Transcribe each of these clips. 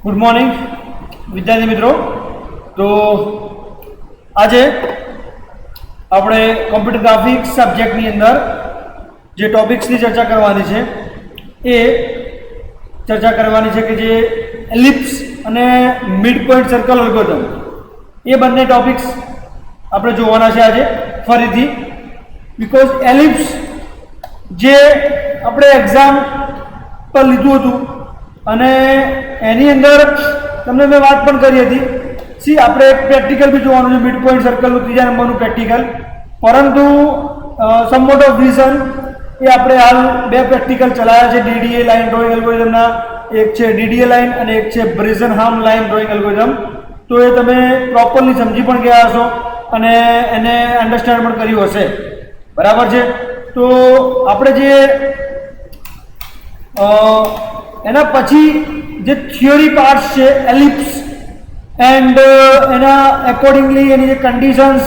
Good morning વિદ્યાર્થી મિત્રો. તો આજે આપણે કોમ્પ્યુટર ગ્રાફિક્સ સબ્જેક્ટની અંદર જે ટોપિક્સની ચર્ચા કરવાની છે એ ચર્ચા કરવાની છે કે જે એલિપ્સ અને મિડ પોઈન્ટ સર્કલ એલ્ગોરિધમ એ બંને ટોપિક્સ આપણે જોવાના છે આજે ફરીથી. બીકોઝ એલિપ્સ જે આપણે એક્ઝામ પર લીધું હતું અને એની અંદર તમને મેં વાત પણ કરી હતી. સી આપણે એક પ્રેક્ટિકલ બી જોવાનું છે, મિડ પોઈન્ટ સર્કલનું 3જા નંબરનું પ્રેક્ટિકલ. પરંતુ સમ મોટ ઓફ રીઝન એ આપણે હાલ બે પ્રેક્ટિકલ ચલાવ્યા છે ડીડીએ લાઇન ડ્રોઈંગ એલ્ગોરિધમના. એક છે ડીડીએ લાઇન અને એક છે બ્રેઝનહામ લાઇન ડ્રોઈંગ એલ્ગોરિધમ. તો એ તમે પ્રોપરલી સમજી પણ ગયા હશો અને એને અન્ડરસ્ટેન્ડ પણ કર્યું હશે. બરાબર છે. તો આપણે જે એના પછી જે થિયરી પાર્ટ્સ છે એલિપ્સ એન્ડ એના એકોર્ડિંગલી એની જે કન્ડિશન્સ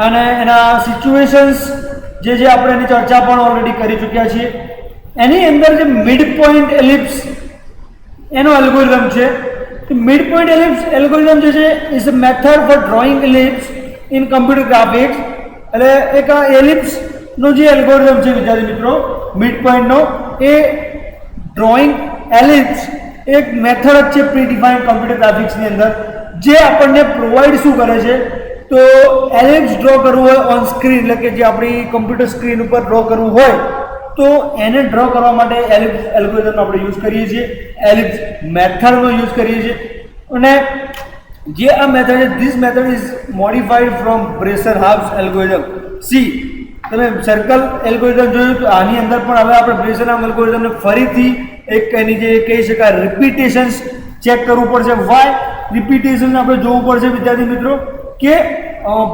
અને એના સિચ્યુએશન્સ જે આપણે એની ચર્ચા પણ ઓલરેડી કરી ચૂક્યા છીએ. એની અંદર જે મિડ પોઈન્ટ એલિપ્સ એનો એલ્ગોરિધમ છે. મિડ પોઈન્ટ એલિપ્સ એલ્ગોરિધમ જે છે is a method for drawing ellipse in computer graphics. એટલે એક આ એલિપ્સનો જે એલ્ગોરિધમ છે વિદ્યાર્થી મિત્રો મિડ પોઈન્ટનો, એ ડ્રોઈંગ એલિપ્સ એક મેથડ જ છે પ્રી ડિફાઇન્ડ કોમ્પ્યુટર ગ્રાફિક્સની અંદર, જે આપણને પ્રોવાઈડ શું કરે છે તો એલિપ્સ ડ્રો કરવું હોય ઓન સ્ક્રીન, એટલે કે જે આપણી કમ્પ્યુટર સ્ક્રીન ઉપર ડ્રો કરવું હોય તો એને ડ્રો કરવા માટે એલિપ્સ એલ્ગોરિધમનો આપણે યુઝ કરીએ છીએ, એલિપ્સ મેથડનો યુઝ કરીએ છીએ. અને જે આ મેથડ છે this method is modified from Bresenham's algorithm. સી તમે સર્કલ એલ્ગોરિધમ જોયું તો આની અંદર પણ હવે આપણે બ્રેઝનહામ એલ્ગોરિધમને ફરીથી એક એની જે કહી શકાય રિપીટેશન્સ ચેક કરવું પડશે. વાય રિપીટેશન આપણે જોવું પડશે વિદ્યાર્થી મિત્રો કે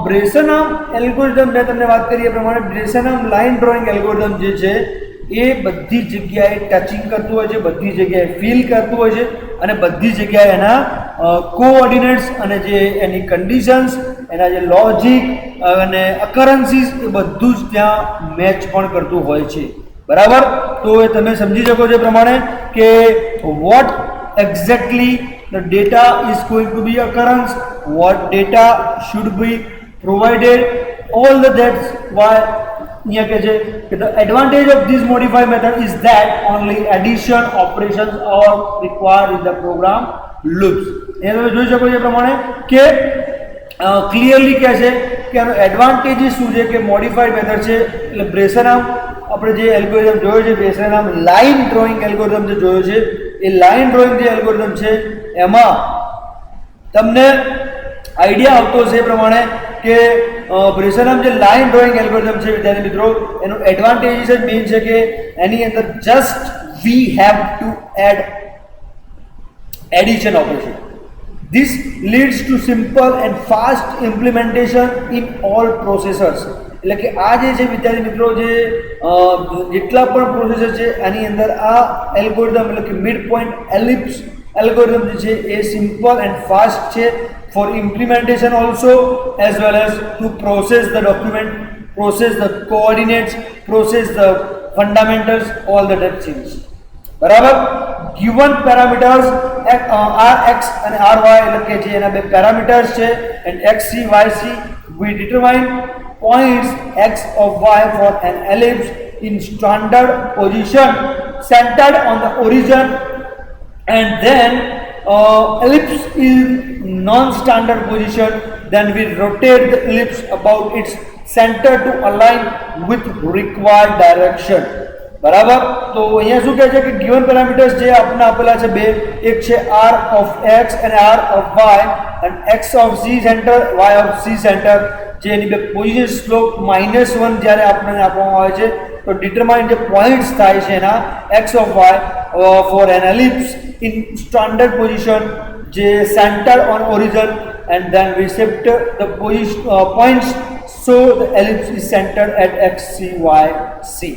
બ્રેઝનહામ એલ્ગોરિધમ મેં તમને વાત કરી એ પ્રમાણે બ્રેઝનહામ લાઇન ડ્રોઈંગ એલ્ગોરિધમ જે છે એ બધી જગ્યાએ ટચિંગ કરતું હોય છે, બધી જગ્યાએ ફીલ કરતું હોય છે અને બધી જગ્યાએ એના કોઓર્ડિનેટ્સ અને જે એની કન્ડિશન્સ, એના જે લોજિક અને અકરન્સીસ એ બધું જ ત્યાં મેચ પણ કરતું હોય છે. બરાબર. તો એ તમે સમજી શકો છો એ પ્રમાણે કે vote exactly the data is going to be occurrence, what data should be provided, all that's why here the advantage of this modified method is that only addition operations are required in the program loops. એ તમે જોઈ શકો છો એ પ્રમાણે કે clearly કહે છે કે આનો એડવાન્ટેજીસ શું છે કે મોડિફાઈડ મેથડ છે. એટલે બ્રેઝનહામ આપણે જે એલ્ગોરિધમ જોયો છે, બ્રેઝનહામ લાઇન ડ્રોઈંગ એલ્ગોરિધમ જે જોયો છે, એ લાઇન ડ્રોઈંગ જે એલ્ગોરિધમ છે એમાં તમને આઈડિયા આવતો હશે એ પ્રમાણે કે બ્રેઝનહામ જે લાઇન ડ્રોઈંગ એલ્ગોરિધમ છે વિદ્યાર્થી મિત્રો એનું એડવાન્ટેજીસ જ મેઇન છે કે એની અંદર just we have to add addition operation. This leads to simple and fast implementation in all processors. એટલે કે આ જે છે વિદ્યાર્થી મિત્રો જે જેટલા પણ પ્રોસેસર છે આની અંદર આ એલ્ગોરિધમ એટલે કે મિડ પોઈન્ટ એલિપ્સ એલ્ગોરિધમ જે છે એ સિમ્પલ એન્ડ ફાસ્ટ છે for implementation also as well as to process the document, process the coordinates, process the fundamentals, all the that things. બરાબર. given parameters rx અને ry એટલે કે જે એના બે પેરામીટર્સ છે and xc yc we determine points x of y for an ellipse in standard position centered on the origin, and then ellipse in non-standard position, then we rotate the ellipse about its center to align with required direction. બરાબર. તો અહીંયા શું કહે છે કે given parameters જે આપણને આપેલા છે બે, એક છે r of x અને r of y અને x of c centre, y of c centre, જે એની બે પોઝિશન સ્લોપ -1 જ્યારે આપણને આપવામાં આવે છે તો ડિટરમાઇન જે પોઈન્ટ્સ થાય છે એના x of y for an ellipse in standard position જે centre on origin, and then we shift the points so the ellipse is centered at x c y c.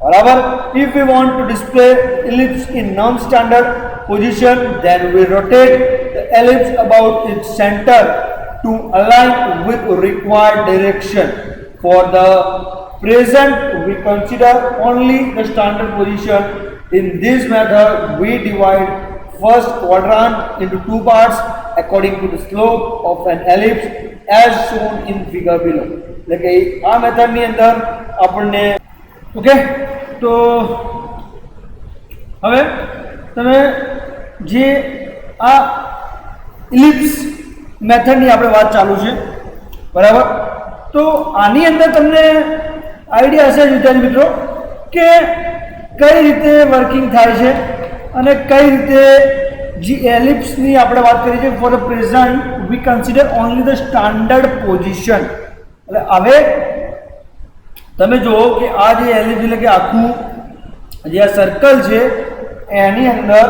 બરાબર. If we want to display ellipse in non-standard position, then we rotate the ellipse about its center to align with required direction. For the present, we consider only the standard position. In this method, we divide first quadrant into two parts according to the slope of an ellipse as shown in figure below. એટલે કે આ મેથડની અંદર આપણને okay તો હવે તમે જે આ ઇલિપ્સ મેથડની આપણે વાત ચાલુ છે બરાબર, તો આની અંદર તમને આઈડિયા હશે જ વિદ્યાર્થી મિત્રો કે કઈ રીતે વર્કિંગ થાય છે અને કઈ રીતે જે એલિપ્સની આપણે વાત કરી છે. For the present we consider only the standard position. એટલે હવે તમે જુઓ કે આ જે એલિપ્સ એટલે કે આખું જે આ સર્કલ છે એની અંદર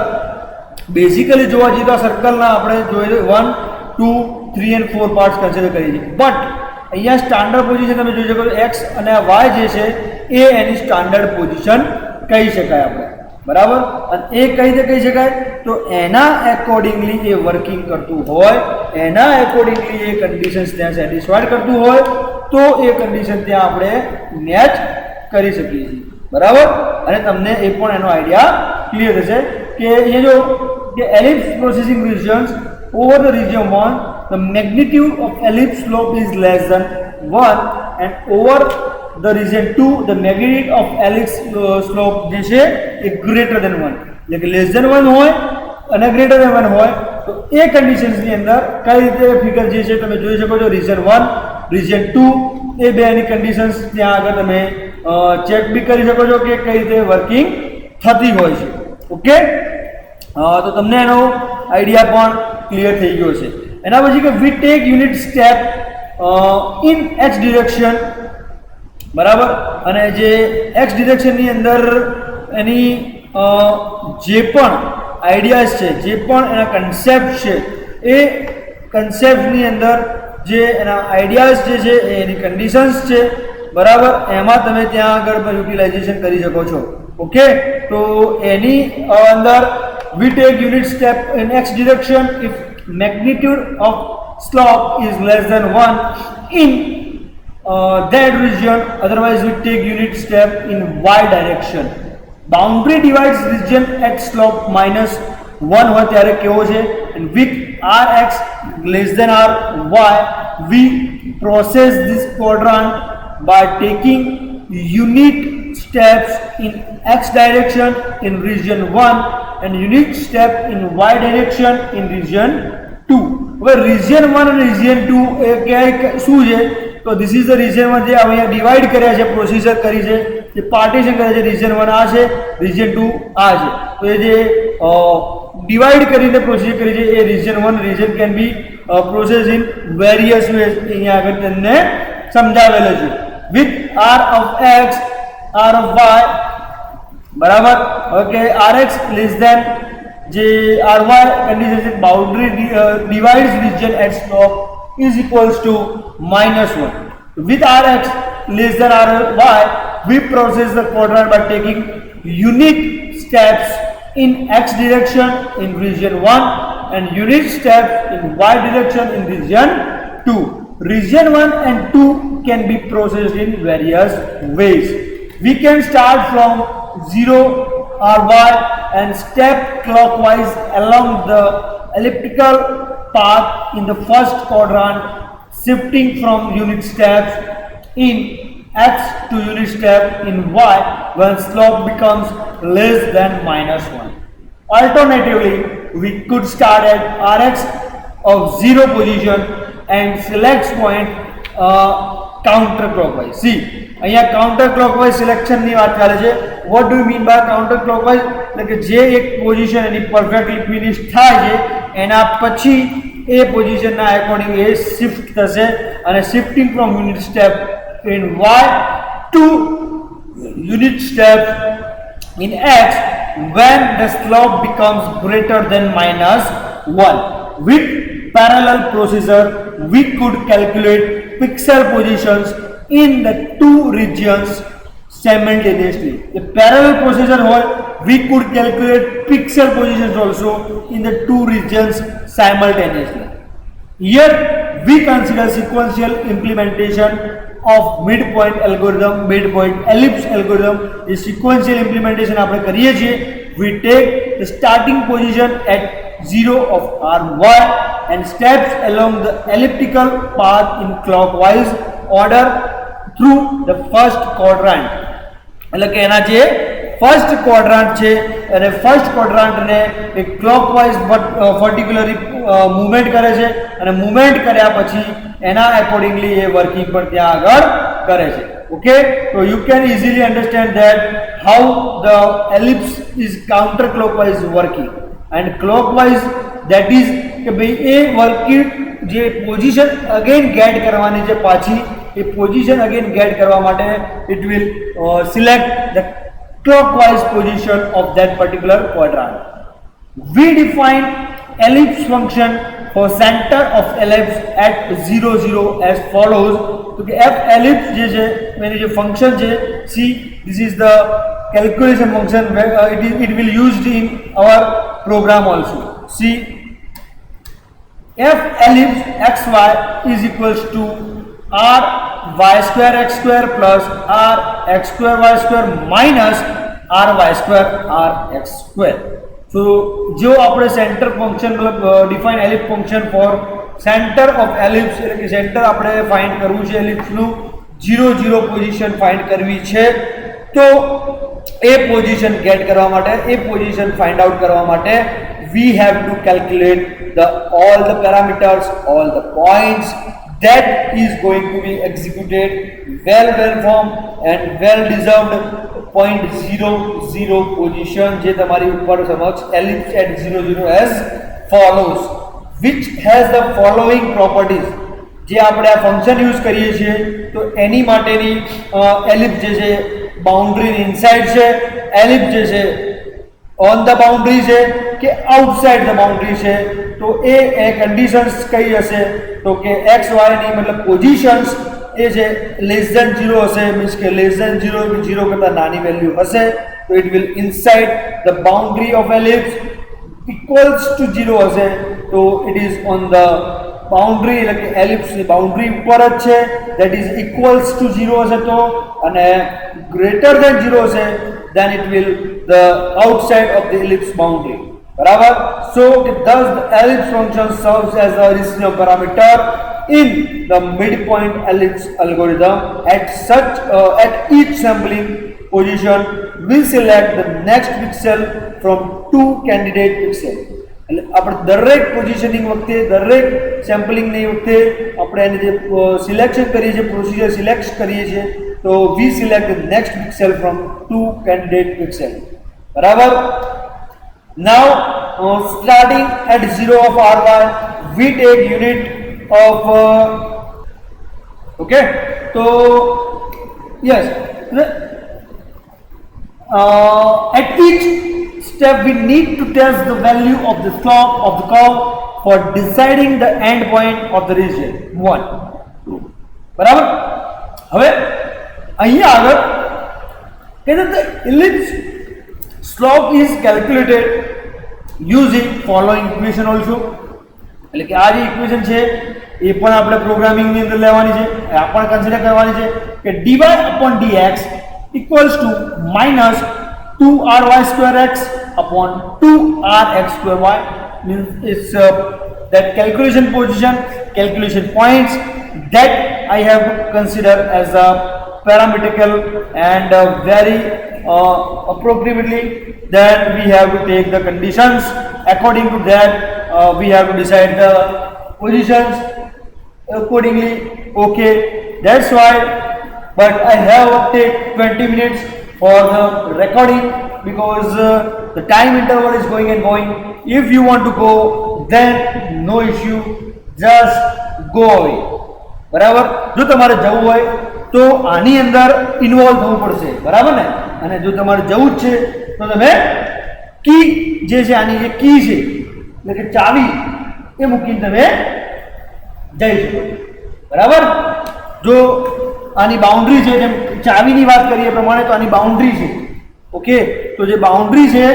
બેઝિકલી જોવા જઈએ તો આ સર્કલના આપણે જોઈએ 1, 2, 3 and 4 પાર્ટ્સ કન્સિડર કરીએ છીએ. બટ અહીંયા સ્ટાન્ડર્ડ પોઝિશન તમે જોઈ શકો એક્સ અને આ વાય જે છે એ એની સ્ટાન્ડર્ડ પોઝિશન કહી શકાય આપણે બરાબર. અને એ કઈ રીતે કહી શકાય તો એના એકોર્ડિંગલી એ વર્કિંગ કરતું હોય, એના એકોર્ડિંગલી એ કન્ડિશન્સ ત્યાં સેટિસ્ફાઈડ કરતું હોય તો એ કન્ડિશન ત્યાં આપણે મેચ કરી શકીએ છીએ બરાબર. અને તમને એ પણ એનો આઈડિયા ક્લિયર થશે કે એ જો કે ellipse processing regions over the region 1 the magnitude of ellipse slope is less than 1 and over the region 2 the magnitude of ellipse slope જે છે એ greater than 1. એટલે કે less than 1 હોય અને greater than 1 હોય તો એ કન્ડિશન્સની અંદર કઈ રીતે ફિગર જે છે તમે જોઈ શકો છો. region 1 region 2 એ બેની કન્ડિશન્સ ત્યાં આગળ તમે ચેક બી કરી શકો છો કે કઈ રીતે વર્કિંગ થતી હોય છે. ઓકે તો તમને એનો આઈડિયા પણ ક્લિયર થઈ ગયો છે. એના પછી કે we take unit step in x direction બરાબર. અને જે એક્સ ડિરેક્શનની અંદર એની જે પણ આઈડિયાઝ છે, જે પણ એના કન્સેપ્ટ છે એ કન્સેપ્ટની અંદર જે એના આઈડિયાઝ જે છે એની કન્ડિશન્સ છે બરાબર, એમાં તમે ત્યાં આગળ પણ યુટિલાઇઝેશન કરી શકો છો. ઓકે તો એની અંદર we take unit step in x direction if magnitude of slope is less than 1 in that region, otherwise we take unit step in y direction. Boundary divides region at slope minus 1 હોય ત્યારે કેવો છે and with rx less than ry we process this quadrant by taking unit steps in x direction in region 1 and unit step in y direction in region 2. હવે region 1 અને region 2 એ ક્યાંય શું છે તો this is the region 1 જે અહીંયા divide કર્યા છે, પ્રોસીજર કરી છે, જે પાર્ટીશન કર્યા છે. region 1 આ છે, region 2 આ છે. તો એ જે ડિવાઈડ કરીને પ્રોસીજર કરી છે એ region 1 region can be processed in various ways અહીંયા આગળ તમને સમજાવેલું છે. with r of x r of y બરાબર. ઓકે rx લેસ ધેન જે ry કન્ડિશન છે boundary divides region at slope is equals to -1. with rx less than ry we process the quadrant by taking unit steps in x direction in region 1 and unit steps in y direction in region 2. region 1 and 2 can be processed in various ways. We can start from 0 ry and step clockwise along the elliptical path in the first quadrant, shifting from unit steps in x to unit step in y when slope becomes less than -1. Alternatively, we could start at rx of 0 position and select point counter clockwise. See, અહીંયા counter clockwise સિલેક્શનની વાત કરે છે. What do you mean by counter clockwise? એટલે કે જે એક position એની perfectly finish થાય છે એના પછી એ પોઝિશનના એકોર્ડિંગ એ શિફ્ટ થશે અને shifting from unit step in y to unit step in x when the slope becomes greater than -1. With parallel procedure we could calculate pixel positions in the two regions simultaneously. The parallel procedure હોય we could calculate pixel positions also in the two regions simultaneously. Here we consider sequential implementation of midpoint algorithm, midpoint ellipse algorithm. ये sequential implementation આપણે કરીએ છીએ we take the starting position at 0 of ry and steps along the elliptical path in clockwise order through the first quadrant. એટલે કે એના જે first quadrant છે અને ફર્સ્ટ ક્વોડ્રન્ટને એક ક્લોકવાઇઝ પર્ટિક્યુલરલી મૂવમેન્ટ કરે છે અને મૂવમેન્ટ કર્યા પછી એના એકોર્ડિંગલી એ વર્કિંગ પણ ત્યાં આગળ કરે છે. Okay, so you can easily understand that how the ellipse is counter clockwise working and clockwise, that is કે ભાઈ એ વર્કિંગ જે પોઝિશન અગેન ગેટ કરવાની છે પાછી એ પોઝિશન અગેન ગેટ કરવા માટે it will select the clockwise position of that particular quadrant. We define ellipse function for center of ellipse at 0 0 as follows. तो कि f ellipse જે છે એની જે ફંક્શન છે, see this is the calculation function where it will used in our program also. See f ellipse xy is equals to r y square x square plus r x square y square minus r y square r x square. So जो આપણે centre function મતલબ define ellipse function for centre of ellipse એટલે કે centre આપણે find કરવું છે એલિપ્સનું 0 0 position find કરવી છે. તો એ પોઝિશન ગેટ કરવા માટે એ પોઝિશન ફાઇન્ડ આઉટ કરવા માટે we have to calculate all the parameters, all the points that is going to be executed well formed and well deserved point 0 0 position જે તમારી ઉપર સમક્ષ ellipse at 0 0 as follows, which has the following properties. જે આપણે આ function use કરીએ છીએ તો એની માટેની એલિપ્સ જે છે બાઉન્ડ્રી ઇનસાઇડ છે, એલિપ્સ જે છે ઓન ધ બાઉન્ડ્રી છે કે આઉટસાઇડ ધ બાઉન્ડ્રી છે. તો એ કન્ડિશન્સ કઈ હશે તો કે એક્સ વાયની મતલબ પોઝિશન્સ એ છે લેસ ધેન 0 હશે, મીન્સ કે લેસ ધેન 0 કે 0 કરતાં નાની વેલ્યુ હશે તો it will inside the boundary of ellipse. Equals to 0 હશે તો it is on the boundary એટલે કે એલિપ્સની બાઉન્ડ્રી ઉપર જ છે, દેટ ઇઝ ઇક્વલ્સ ટુ 0 હશે તો, અને ગ્રેટર ધેન 0 હશે then it will the outside of the ellipse boundary. બરાબર. So thus the ellipse function serves as the original parameter in the midpoint ellipse algorithm. At each sampling position we select the next pixel from two candidate pixels. એટલે આપણે દરેક positioning વખતે દરેક સેમ્પલિંગની વખતે આપણે એની જે selection કરીએ છીએ, પ્રોસિજર સિલેક્ટ કરીએ છીએ તો we select the next pixel from two candidate pixels. બરાબર. Now starting at 0 of ry we take unit of okay, so yes, at each step we need to test the value of the slope of the curve for deciding the end point of the region 1 2. બરાબર. હવે અહીંયા આગળ કે the ellipse slope is calculated using following equation also. એટલે કે આ જે equation છે એ પણ આપણે પ્રોગ્રામિંગની અંદર લેવાની છે, આ પણ કન્સિડર કરવાની છે કે dy upon dx equals to minus 2ry square x upon 2rx square y. Means it's that calculation position, calculation points that I have considered as a parametrical and very appropriately. Then we have to take the conditions. According to that we have to decide the positions accordingly. Okay, that's why, but I have take 20 minutes for the recording because the time interval is going and going. If you want to go then no issue, just go away. બરાબર. જો તમારે જવું હોય તો આની અંદર involve થવું પડશે. બરાબર ને. અને જો તમારે જવું જ છે તો તમે કી જે છે આની જે કી છે એટલે કે ચાવી એ મૂકીને તમે જઈ શકો. બરાબર. જો આની બાઉન્ડ્રી છે જેમ ચાવીની વાત કરીએ પ્રમાણે તો આની બાઉન્ડ્રી છે. ઓકે, તો જે બાઉન્ડ્રી છે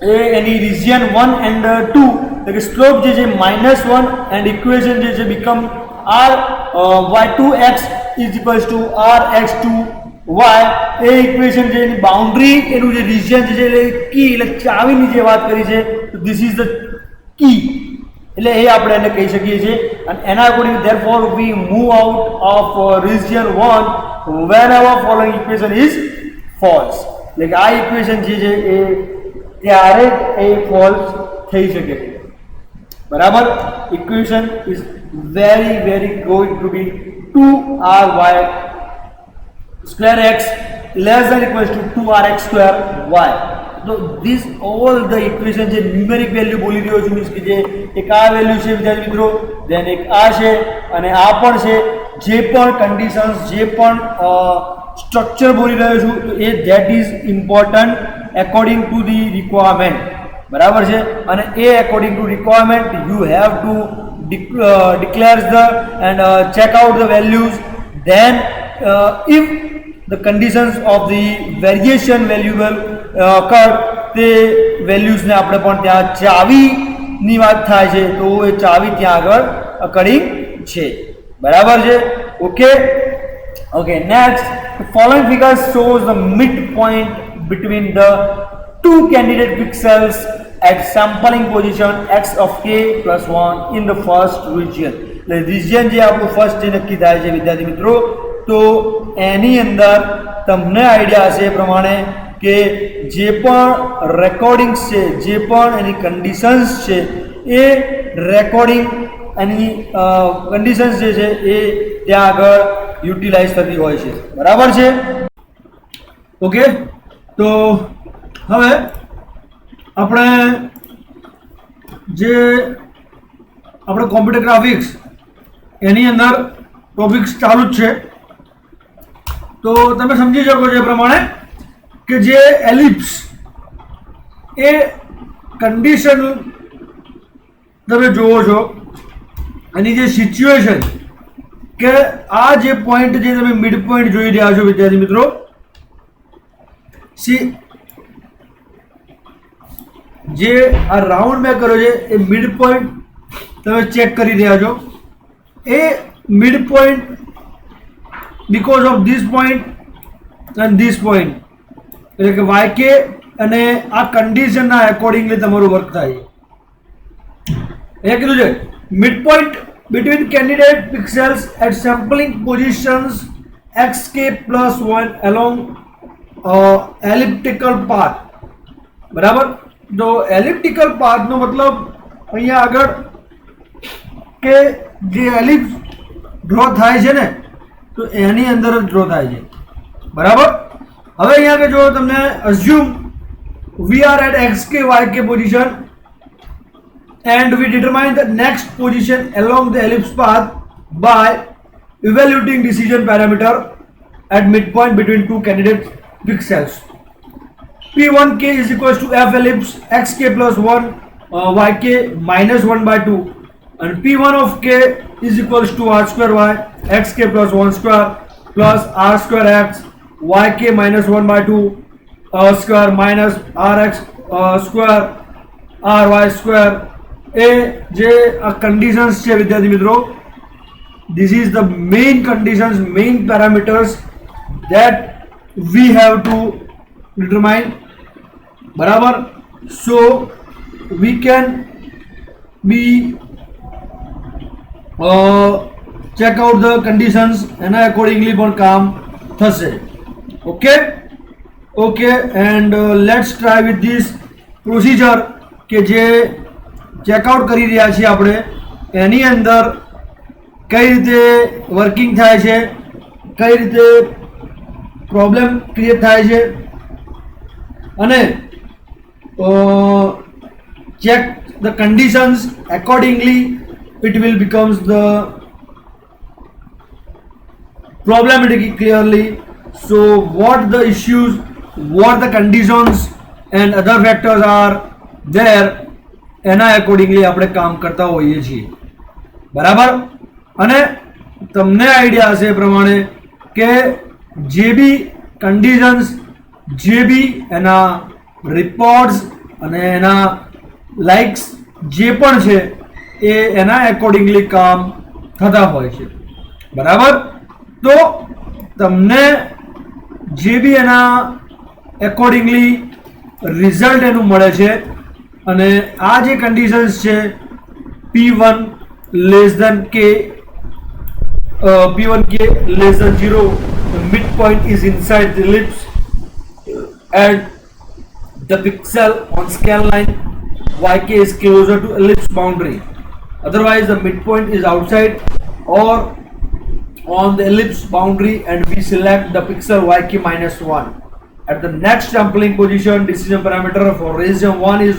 એ એની રિજિયન 1 એન્ડ 2 એટલે કે સ્લોપ જે છે -1 એન્ડ ઇક્વેશન જે છે become r y2x is equals to rx2 y એ ઇક્વેશન છે એની બાઉન્ડ્રી એનું જે રિજિયન છે એટલે કી એટલે ચાવીની જે વાત કરી છે તો ધીસ ઇઝ ધ કી એટલે એ આપણે એને કહી શકીએ છીએ અને એના according therefore V move out of region 1 whenever following equation is false એટલે કે આ ઇક્વેશન જે છે એ ત્યારે એ ફોલ્સ થઈ શકે બરાબર equation is very going to be 2ry square x less than equals to 2rx square y તો this all the equation જે ન્યુમેરિક વેલ્યુ બોલી રહ્યો છું મીન્સ કે જે એક આ વેલ્યુ છે વિદ્યાર્થી મિત્રો ધેન એક આ છે અને આ પણ છે જે પણ કન્ડિશન્સ જે પણ સ્ટ્રક્ચર બોલી રહ્યો છું તો એ that is important according to the requirement બરાબર છે અને એ according to requirement you have to declares the and check out the values then if the conditions of the variation valuable occur તે values ને આપણે પણ ત્યાં ચાવીની વાત થાય છે તો એ ચાવી ત્યાં આગળ occurring છે બરાબર છે okay next the following figure shows the midpoint between the two candidate pixels at sampling position x of k plus 1 in the first region એટલે region જે આપણું ફર્સ્ટ જે નક્કી થાય છે વિદ્યાર્થી મિત્રો તો એની અંદર તમને આઈડિયા હશે એ પ્રમાણે કે જે પણ રેકોર્ડિંગ્સ છે જે પણ એની કન્ડિશન્સ છે એ રેકોર્ડિંગ એની કન્ડિશન્સ જે છે એ ત્યાં આગળ યુટિલાઇઝ થતી હોય છે બરાબર છે ઓકે તો હવે આપણે જે આપણે કોમ્પ્યુટર ગ્રાફિક્સ એની અંદર ટોપિક્સ ચાલુ જ છે તો તમે સમજી શકો છો એ પ્રમાણે કે જે એલિપ્સ એ કન્ડિશન તમે જુઓ છો એની જે સિચ્યુએશન કે આ જે પોઈન્ટ જે તમે મિડ પોઈન્ટ જોઈ રહ્યા છો વિદ્યાર્થી મિત્રો જે આ રાઉન્ડ મેં કર્યો છે એ મિડ પોઈન્ટ તમે ચેક કરી રહ્યા છો એ mid point because of this point and this point એટલે કે વાય કે અને આ કન્ડિશનના એકોર્ડિંગલી તમારું વર્ક થાય એ કીધું છે mid point between candidate pixels at sampling positions xk plus 1 along elliptical path બરાબર તો એલિપ્ટિકલ પાથનો મતલબ અહીંયા આગળ કે જે એલિપ્સ ડ્રો થાય છે ને તો એની અંદર જ ડ્રો થાય છે બરાબર હવે અહીંયા આગળ જો તમને assume we are at xk yk position and we determine the next position along the ellipse path by evaluating decision parameter at midpoint between two candidate pixels. P1k is equals to f ellipse xk plus 1 yk minus 1 by 2 and P1 of k is equals to r square y xk plus 1 square plus r square x yk minus 1 by 2 square minus rx square ry square એ જે આ conditions છે વિદ્યાર્થી મિત્રો this is the main conditions main parameters that we have to determine બરાબર so we can be check out the conditions એના accordingly પણ કામ થશે okay and let's try with this procedure કે જે ચેકઆઉટ કરી રહ્યા છીએ આપણે એની અંદર કઈ રીતે વર્કિંગ થાય છે કઈ રીતે પ્રોબ્લેમ ક્રિએટ થાય છે અને check the conditions accordingly it will becomes the problematic clearly. So what the issues, what the conditions and other factors are there એના એકોર્ડિંગલી આપણે કામ કરતા હોઈએ છીએ બરાબર અને તમને આઈડિયા હશે એ પ્રમાણે કે જે બી કન્ડિશન્સ જે બી એના રિપોર્ટ્સ અને એના લાઇક્સ જે પણ છે એ એના એકોર્ડિંગલી કામ થતા હોય છે બરાબર તો તમને જે બી એના એકોર્ડિંગલી રિઝલ્ટ એનું મળે છે અને આ જે કન્ડિશન્સ છે P1 less than K P1K less than 0, the midpoint is inside the ellipse and the pixel on scale line YK is closer to ellipse boundary. Otherwise, the midpoint is outside or on the ellipse boundary and we select the pixel YK minus 1. At the next sampling position, decision parameter for region 1 is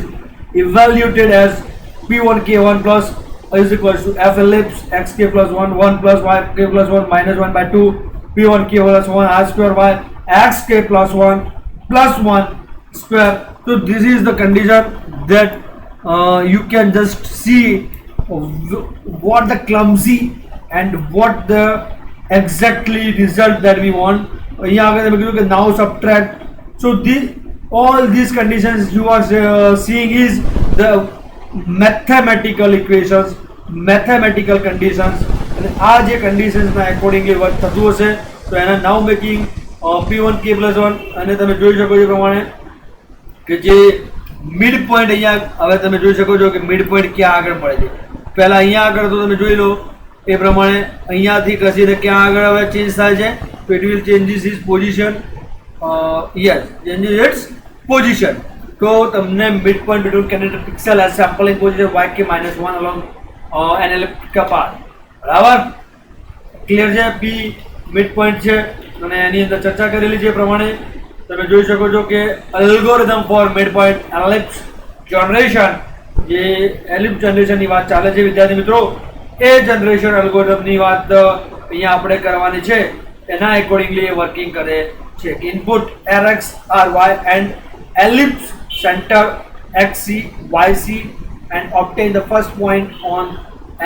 evaluated as P1K1 plus is equals to F ellipse xk plus 1 1 plus yk plus 1 minus 1 by 2 P1k plus 1 r square y xk plus 1 plus 1 square. So this is the condition that you can just see what the clumsy and what the exactly result that we want. Now subtract. So all these conditions you are seeing is the mathematical equations, mathematical conditions, and આ જે કન્ડિશન્સના accordingly work થતું હશે તો એના નાઉ making P1K plus 1 અને તમે જોઈ શકો છો પ્રમાણે કે જે મિડ પોઈન્ટ અહીંયા હવે તમે જોઈ શકો છો કે મિડ પોઈન્ટ ક્યાં આગળ મળે છે. પહેલા અહીંયા આગળ તો તમે જોઈ લો એ પ્રમાણે અહીંયાથી ખસીને ક્યાં આગળ હવે ચેન્જ થાય છે તો it will changes is position yes changes its position. તો તમને mid point between candidate pixel as sampling position YK minus 1 along an elliptical path. બરાબર ક્લિયર છે. P મિડ પોઈન્ટ છે અને એની અંદર ચર્ચા કરેલી છે એ પ્રમાણે તમે જોઈ શકો છો કે algorithm for mid point ellipse generation જે એલિપ્સ જનરેશનની વાત ચાલે છે વિદ્યાર્થી મિત્રો એ જનરેશન એલ્ગોરિધમની વાત અહીંયા આપણે કરવાની છે એના એકોર્ડિંગલી એ વર્કિંગ કરે છે. Input RX RY and ellipse center XC YC and obtain the first point on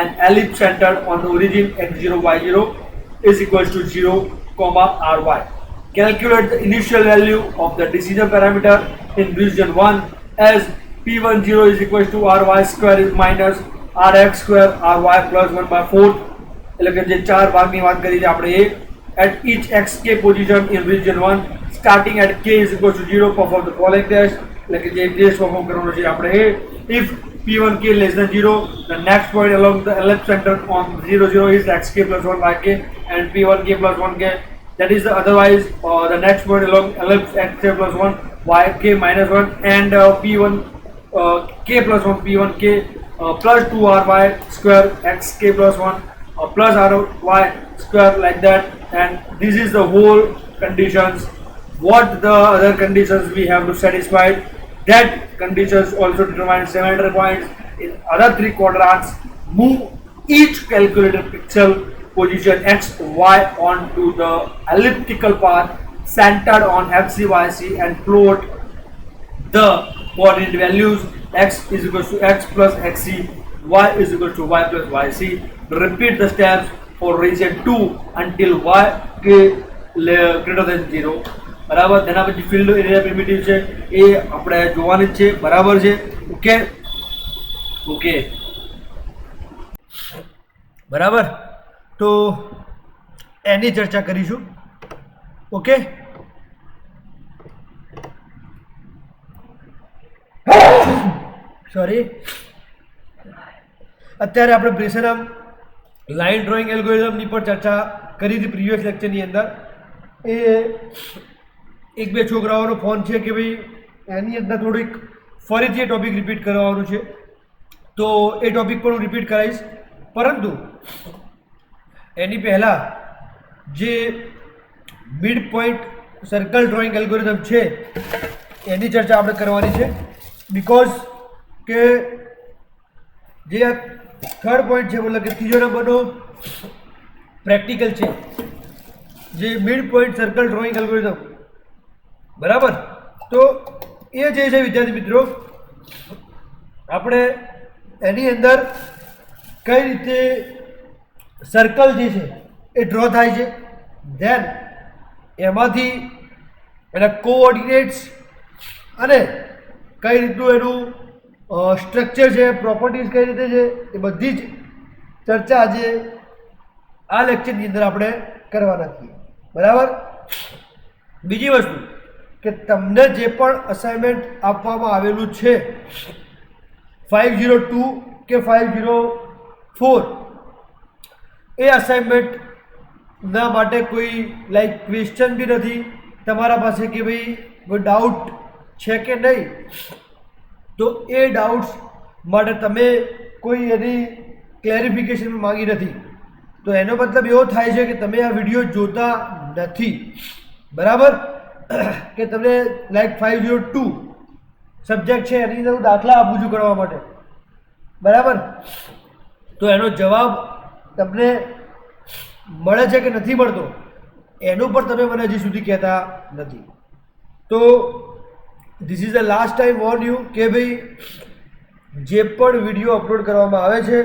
an ellipse centered on the origin x0 y0 is equals to 0 comma ry. Calculate the initial value of the decision parameter in region 1 as p10 is equals to ry square is minus rx square ry plus 1 by 4 એટલે કે જે ચાર ભાગની વાત કરી છે આપણે એ at each xk position in region 1 starting at k is equal to 0 perform the following test એટલે કે જે ટેસ્ટ પરફોર્મ કરવાનો છે આપણે એ if P1K less than 0 the next point along the ellipse center on 0 0 is xk plus 1 by k and P1K plus 1k that is otherwise the next point along ellipse xk plus 1 yk minus 1 and P1 k plus 1 P1k plus 2 ry square xk plus 1 plus ry square like that and this is the whole conditions. What the other conditions we have to satisfy, that conditions also determine 700 points in other three quadrants. Move each calculated pixel position x y onto the elliptical path centered on xc yc and plot the coordinate values x is equal to x plus xc, y is equal to y plus yc. Repeat the steps for region 2 until yk greater than 0. બરાબર. તેના પછી field area primitive છે એ આપણે જોવાની જ છે. બરાબર છે. ઓકે ઓકે બરાબર. તો એની ચર્ચા કરીશું. Okay sorry. અત્યારે આપણે બ્રેસેનમ લાઇન ડ્રોઈંગ એલ્ગોરિધમની પણ ચર્ચા કરી હતી પ્રીવિયસ લેક્ચરની અંદર. એ એક બે છોકરાઓનો ફોન છે કે ભાઈ એની અંદર થોડીક ફરીથી એ ટોપિક રિપીટ કરવાનું છે તો એ ટોપિક પણ હું રિપીટ કરાવીશ પરંતુ એની પહેલાં જે mid point circle drawing algorithm છે એની ચર્ચા આપણે કરવાની છે બીકોઝ કે જે આ થર્ડ પોઈન્ટ છે મતલબ કે ત્રીજો નંબરનો પ્રેક્ટિકલ છે જે mid point circle drawing algorithm બરાબર. તો એ જે છે વિદ્યાર્થી મિત્રો આપણે એની અંદર કઈ રીતે સર્કલ જે છે એ ડ્રો થાય છે ધેન એમાંથી એના કોઓર્ડિનેટ્સ અને કઈ રીતનું એનું સ્ટ્રક્ચર છે પ્રોપર્ટીઝ કઈ રીતે છે એ બધી જ ચર્ચા આજે આ લેક્ચરની અંદર આપણે કરવાના છીએ. બરાબર. બીજી વસ્તુ કે તમને જે પણ અસાઇનમેન્ટ આપવામાં આવેલું છે 502 કે 504 એ અસાઇનમેન્ટના માટે કોઈ લાઈક ક્વેશ્ચન બી નથી તમારા પાસે કે ભાઈ કોઈ ડાઉટ છે કે નહીં, તો એ ડાઉટ્સ માટે તમે કોઈ એની ક્લેરિફિકેશન માંગી નથી, તો એનો મતલબ એવો થાય છે કે તમે આ વિડીયો જોતા નથી, બરાબર? કે તમને લાઈક 502 સબ્જેક્ટ છે એની અંદર હું દાખલા આપું છું કરવા માટે, બરાબર? તો એનો જવાબ તમને મળે છે કે નથી મળતો એનું પણ તમે મને હજી સુધી કહેતા નથી. તો this is the last time Warne you કે ભાઈ જે પણ વિડીયો અપલોડ કરવામાં આવે છે,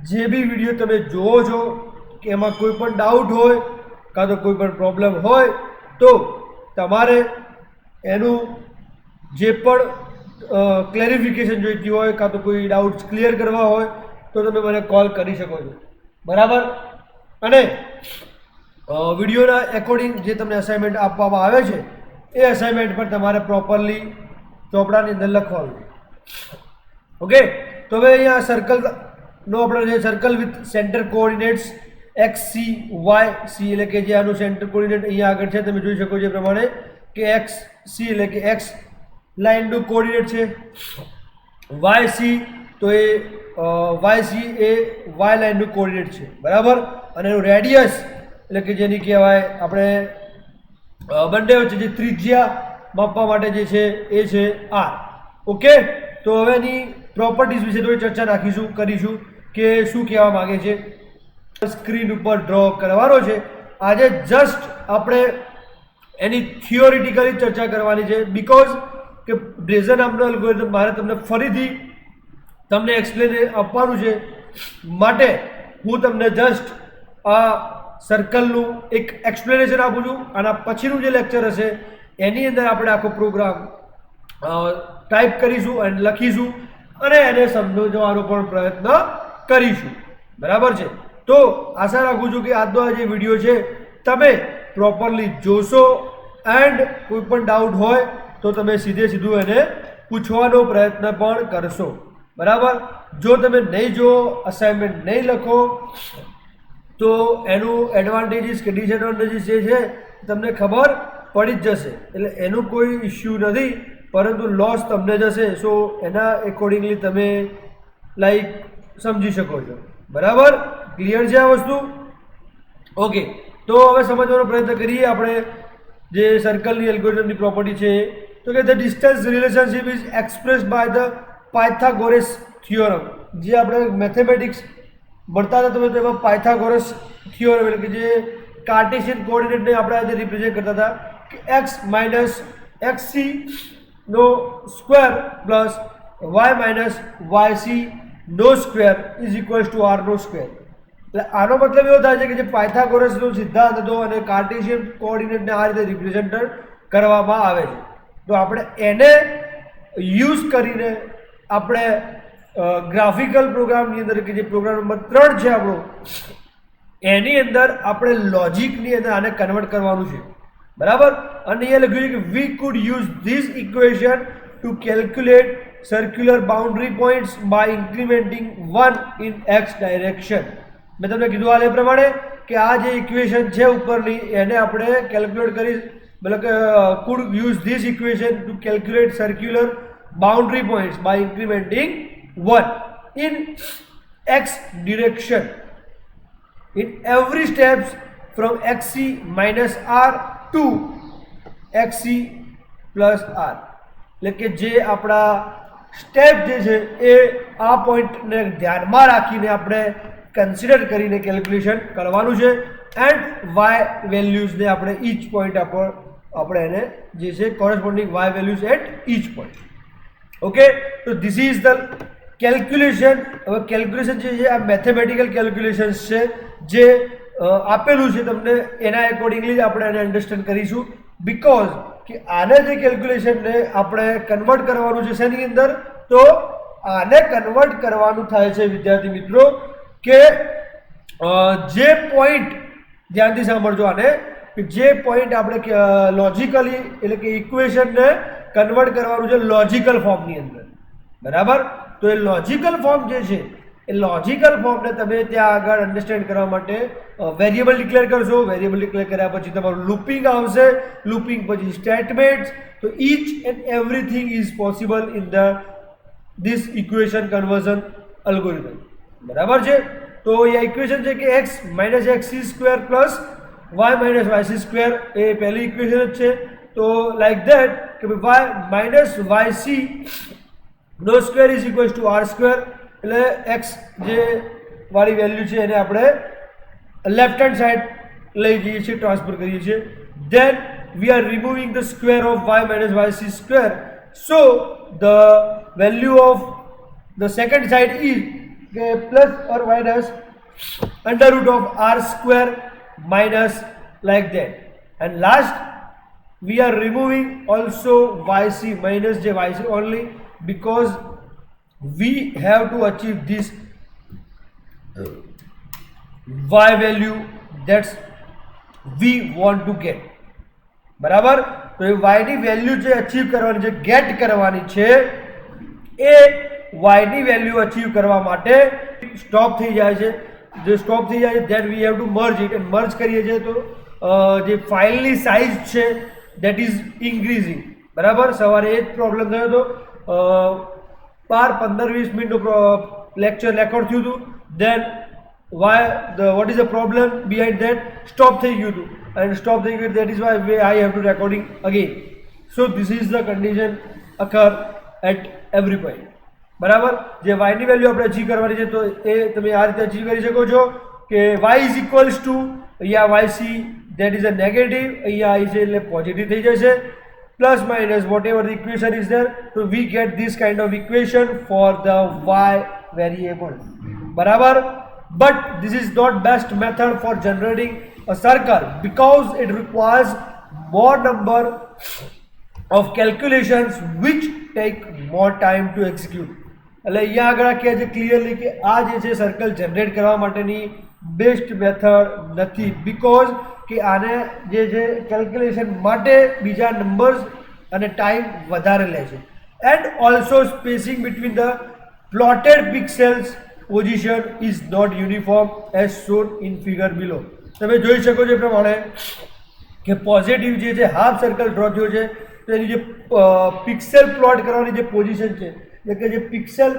જે બી વિડીયો તમે જુઓ છો કે એમાં કોઈ પણ ડાઉટ હોય કાં તો કોઈ પણ પ્રોબ્લેમ હોય તો તમારે એનું જે પણ ક્લેરિફિકેશન જોઈતી હોય કાં તો કોઈ ડાઉટ્સ ક્લિયર કરવા હોય તો તમે મને કોલ કરી શકો છો, બરાબર? અને વિડીયોના એકોર્ડિંગ જે તમને અસાઇનમેન્ટ આપવામાં આવે છે એ અસાઇનમેન્ટ પર તમારે પ્રોપરલી ચોપડાની અંદર લખવાનું. ઓકે, તો હવે અહીંયા સર્કલનો આપણે જે circle with centre coordinates x c y c એટલે કે જે આનું સેન્ટર કોઓર્ડિનેટ અહીંયા આગળ છે તમે જોઈ શકો છો એ પ્રમાણે કે એક્સ સી એટલે કે એક્સ લાઇનનું કોઓર્ડિનેટ છે, વાય સી તો એ વાય સી એ વાય લાઇનનું કોઓર્ડિનેટ છે, બરાબર? અને એનું રેડિયસ એટલે કે જેની કહેવાય આપણે બંને વચ્ચે જે ત્રિજ્યા માપવા માટે જે છે એ છે આર. ઓકે, તો હવે એની પ્રોપર્ટીઝ વિશે થોડી ચર્ચા કરીશું કે શું કહેવા માગે છે. સ્ક્રીન ઉપર ડ્રો કરવાનો છે. આજે જસ્ટ આપણે એની થિયોરિટિકલી ચર્ચા કરવાની છે બીકોઝ કે બ્રેઝન નામનો એલ્ગોરિધમ મારે તમને ફરીથી તમને એક્સપ્લેન આપવાનું છે, માટે હું તમને જસ્ટ આ સર્કલનું એક એક્સપ્લેનેશન આપું છું. આના પછીનું જે લેક્ચર હશે એની અંદર આપણે આખો પ્રોગ્રામ ટાઈપ કરીશું અને લખીશું અને એને સમજવાનો પણ પ્રયત્ન કરીશું, બરાબર છે? તો આશા રાખું છું કે આજનો આ જે વિડીયો છે તમે પ્રોપરલી જોશો એન્ડ કોઈ પણ ડાઉટ હોય તો તમે સીધું એને પૂછવાનો પ્રયત્ન પણ કરશો, બરાબર? જો તમે નહીં જો અસાઇનમેન્ટ નહીં લખો તો એનું એડવાન્ટેજીસ કે ડિસએડવાન્ટેજીસ જે છે તમને ખબર પડી જ જશે, એટલે એનું કોઈ ઇશ્યુ નથી, પરંતુ લોસ તમને જશે. સો એના એકોર્ડિંગલી તમે લાઈક સમજી શકો છો, બરાબર? ક્લિયર છે આ વસ્તુ? ઓકે, તો હવે સમજવાનો પ્રયત્ન કરીએ આપણે જે સર્કલની એલ્ગોરિધમની પ્રોપર્ટી છે. તો કે the distance relationship is expressed by the Pythagoras theorem. જે આપણે મેથેમેટિક્સ ભણતા હતા તમે તો એમાં પાયથાગોરસ થિયોરમ એટલે કે જે કાર્ટેશિયન કોઓર્ડિનેટને આપણે આજે રિપ્રેઝેન્ટ કરતા હતા કે એક્સ માઇનસ એક્સ સી નો square plus y minus y c નો square is equals to r નો સ્ક્વેર. એટલે આનો મતલબ એવો થાય છે કે જે પાયથાગોરસનો સિદ્ધાંત હતો અને કાર્ટેશિયન કોઓર્ડિનેટને આ રીતે રિપ્રેઝેન્ટ કરવામાં આવે છે. તો આપણે એને યુઝ કરીને આપણે ગ્રાફિકલ પ્રોગ્રામની અંદર કે જે પ્રોગ્રામ નંબર 3 છે આપણો એની અંદર આપણે લોજિકની અંદર આને કન્વર્ટ કરવાનું છે, બરાબર? અને એ લખ્યું છે કે we could use this equation to calculate circular boundary points by incrementing 1 in x direction. મેં તમને કીધું હાલ એ પ્રમાણે કે આ જે ઇક્વેશન છે ઉપરની એને આપણે કેલ્ક્યુલેટ કરી મતલબ કે could use this equation to calculate circular boundary points by incrementing 1 in x direction in every steps from xc minus r to xc plus r. એટલે કે જે આપણા સ્ટેપ જે છે એ આ પોઈન્ટને ધ્યાનમાં રાખીને આપણે કન્સિડર કરીને કેલ્ક્યુલેશન કરવાનું છે એન્ડ વાય વેલ્યુઝને આપણે ઈચ પોઈન્ટ આપણે એને જે છે corresponding y values at each point. Okay, તો ધીસ ઇઝ ધ કેલ્ક્યુલેશન. હવે કેલ્ક્યુલેશન જે છે આ મેથેમેટિકલ કેલ્ક્યુલેશન્સ છે જે આપેલું છે તમને, એના એકોર્ડિંગલી જ આપણે એને અન્ડરસ્ટેન્ડ કરીશું બીકોઝ કે આને જે કેલ્ક્યુલેશનને આપણે કન્વર્ટ કરવાનું છે શેની અંદર, તો આને કન્વર્ટ કરવાનું થાય છે વિદ્યાર્થી મિત્રો કે જે પોઈન્ટ, ધ્યાનથી સાંભળજો આને, કે જે પોઈન્ટ આપણે લોજિકલી એટલે કે ઇક્વેશનને કન્વર્ટ કરવાનું છે લોજિકલ ફોર્મની અંદર, બરાબર. તો એ લોજિકલ ફોર્મ જે છે એ લોજિકલ ફોર્મને તમે ત્યાં આગળ અન્ડરસ્ટેન્ડ કરવા માટે વેરિયેબલ ડિક્લેર કરશો. વેરિયેબલ ડિક્લેર કર્યા પછી તમારું લૂપિંગ આવશે, લૂપિંગ પછી સ્ટેટમેન્ટ્સ. તો each and everything is possible in this equation conversion algorithm, બરાબર છે. તો એ ઇક્વેશન છે કે x minus xc square plus y minus yc square એ પહેલી ઇક્વેશન જ છે. તો લાઈક ધેટ કે વાય માઇનસ વાયસી નો square is equal to r square. એટલે એક્સ જે વાળી વેલ્યુ છે એને આપણે લેફ્ટ હેન્ડ સાઈડ લઈ જઈએ છીએ, ટ્રાન્સફર કરીએ છીએ. Then we are removing the square of y minus yc square. So the value of the second side is કે plus or minus under root of r square minus like that. And last we are removing also yc minus j yc only because we have to achieve this y value that's we want to get, બરાબર. તો એ y ની value જે achieve કરવાની છે, gate કરવાની છે, એ y ની value achieve કરવા માટે સ્ટોપ થઈ જાય છે. जो स्टॉप થઈ જાય then we have to merge it and merge કરીએ છીએ તો જે ફાઇલની સાઇઝ છે દેટ ઇઝ ઇન્ક્રીઝિંગ, બરાબર. સવારે એ જ પ્રોબ્લેમ થયો હતો, 15-20 મિનિટનું લેક્ચર રેકોર્ડ થયું હતું. Then what is the problem behind that, stop થઈ ગયું હતું એન્ડ સ્ટોપ થઈ ગયું. That is why I have to recording again. So this is the condition occur at every point, બરાબર. જે y ની વેલ્યુ આપણે અચીવ કરવાની છે તો એ તમે આ રીતે અચીવ કરી શકો છો કે y ઇઝ ઇક્વલ્સ ટુ અહીંયા yc that is a negative, અહીંયા i છે એટલે પોઝિટિવ થઈ જશે, plus minus whatever the equation is there. તો we get this kind of equation for the y variable, બરાબર. But this is not best method for generating a circle because it requires more number of calculations which take more time to execute. એટલે અહીંયા આગળ કહે છે clearly કે આ જે છે સર્કલ જનરેટ કરવા માટેની બેસ્ટ મેથડ નથી, બીકોઝ કે આને જે છે કેલ્ક્યુલેશન માટે બીજા નંબર્સ અને ટાઈમ વધારે લે છે. And also spacing between the plotted pixels position is not uniform as shown in figure below. તમે જોઈ શકો છો એ પ્રમાણે કે પોઝિટિવ જે છે હાફ સર્કલ ડ્રો થયો છે તો એની જે પિક્સેલ પ્લોટ કરવાની જે પોઝિશન છે એટલે કે જે પિક્સેલ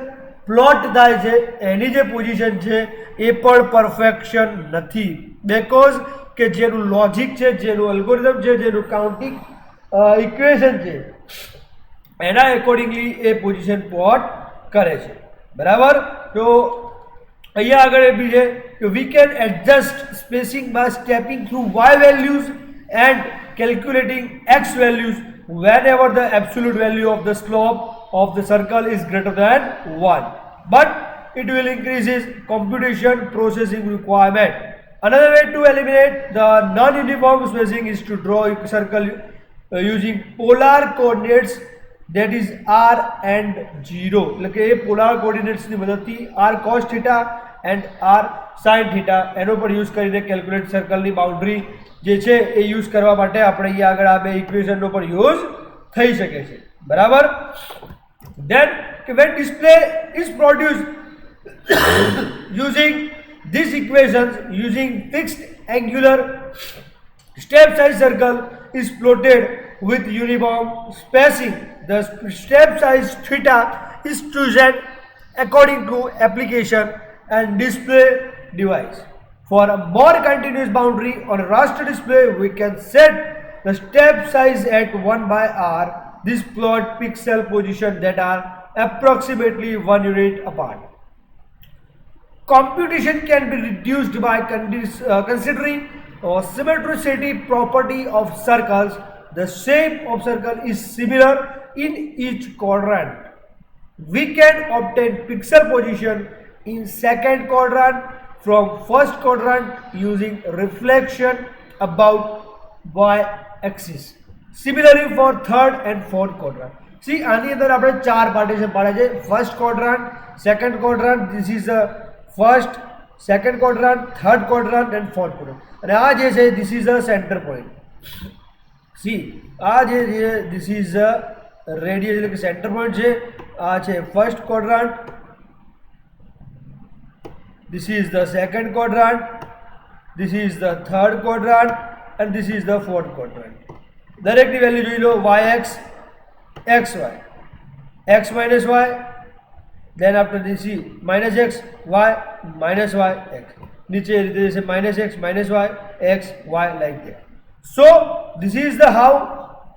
પ્લોટ થાય છે એની જે પોઝિશન છે એ પણ પરફેક્શન નથી, બીકોઝ કે જેનું લોજિક છે, જેનું અલ્ગોરિધમ છે, જેનું કાઉન્ટિંગ ઇક્વેશન છે એના એકોર્ડિંગલી એ પોઝિશન પ્લોટ કરે છે, બરાબર. તો અહીંયા આગળ એ બી છે કે we can adjust spacing by stepping through y values and calculating x values whenever the absolute value of the slope of the circle is greater than 1, but it will increase its computation processing requirement. Another way to eliminate the non-uniform spacing is to draw a circle using polar coordinates, that is r and 0. એટલે કે એ polar કોઓર્ડિનેટ્સની મદદથી r cos theta and r sin theta એનો પણ use કરીને calculate સર્કલની boundary જે છે એ use કરવા માટે આપણે અહીંયા આગળ આ બે ઇક્વેશનનો પણ યુઝ થઈ શકે છે, બરાબર. Then when display is produced using these equations using fixed angular step size circle is plotted with uniform spacing. The step size theta is chosen according to application and display device. For a more continuous boundary on a raster display, we can set the step size at 1 by r. This plot pixel position that are approximately 1 unit apart. Computation can be reduced by considering a symmetricity property of circles. The shape of circle is similar in each quadrant. We can obtain pixel position in second quadrant from first quadrant using reflection about y-axis. Similarly for third and fourth quadrant. See, આની અંદર આપણે ચાર partition પાડે છે. First quadrant, second quadrant, this is first, second quadrant, third quadrant and fourth quadrant. અને આ જે છે this is a centre point. C આ જે છે ધીસ ઇઝ અ રેડિયસ એટલે કે સેન્ટર પોઈન્ટ છે. આ છે first quadrant, this is the second quadrant, this is the third quadrant and this is the fourth quadrant. દરેકની વેલ્યુ જોઈ લો. yx xy x minus y, then after this is minus x y minus y x, નીચે એ રીતે જશે minus x minus y x y like that. So this is the how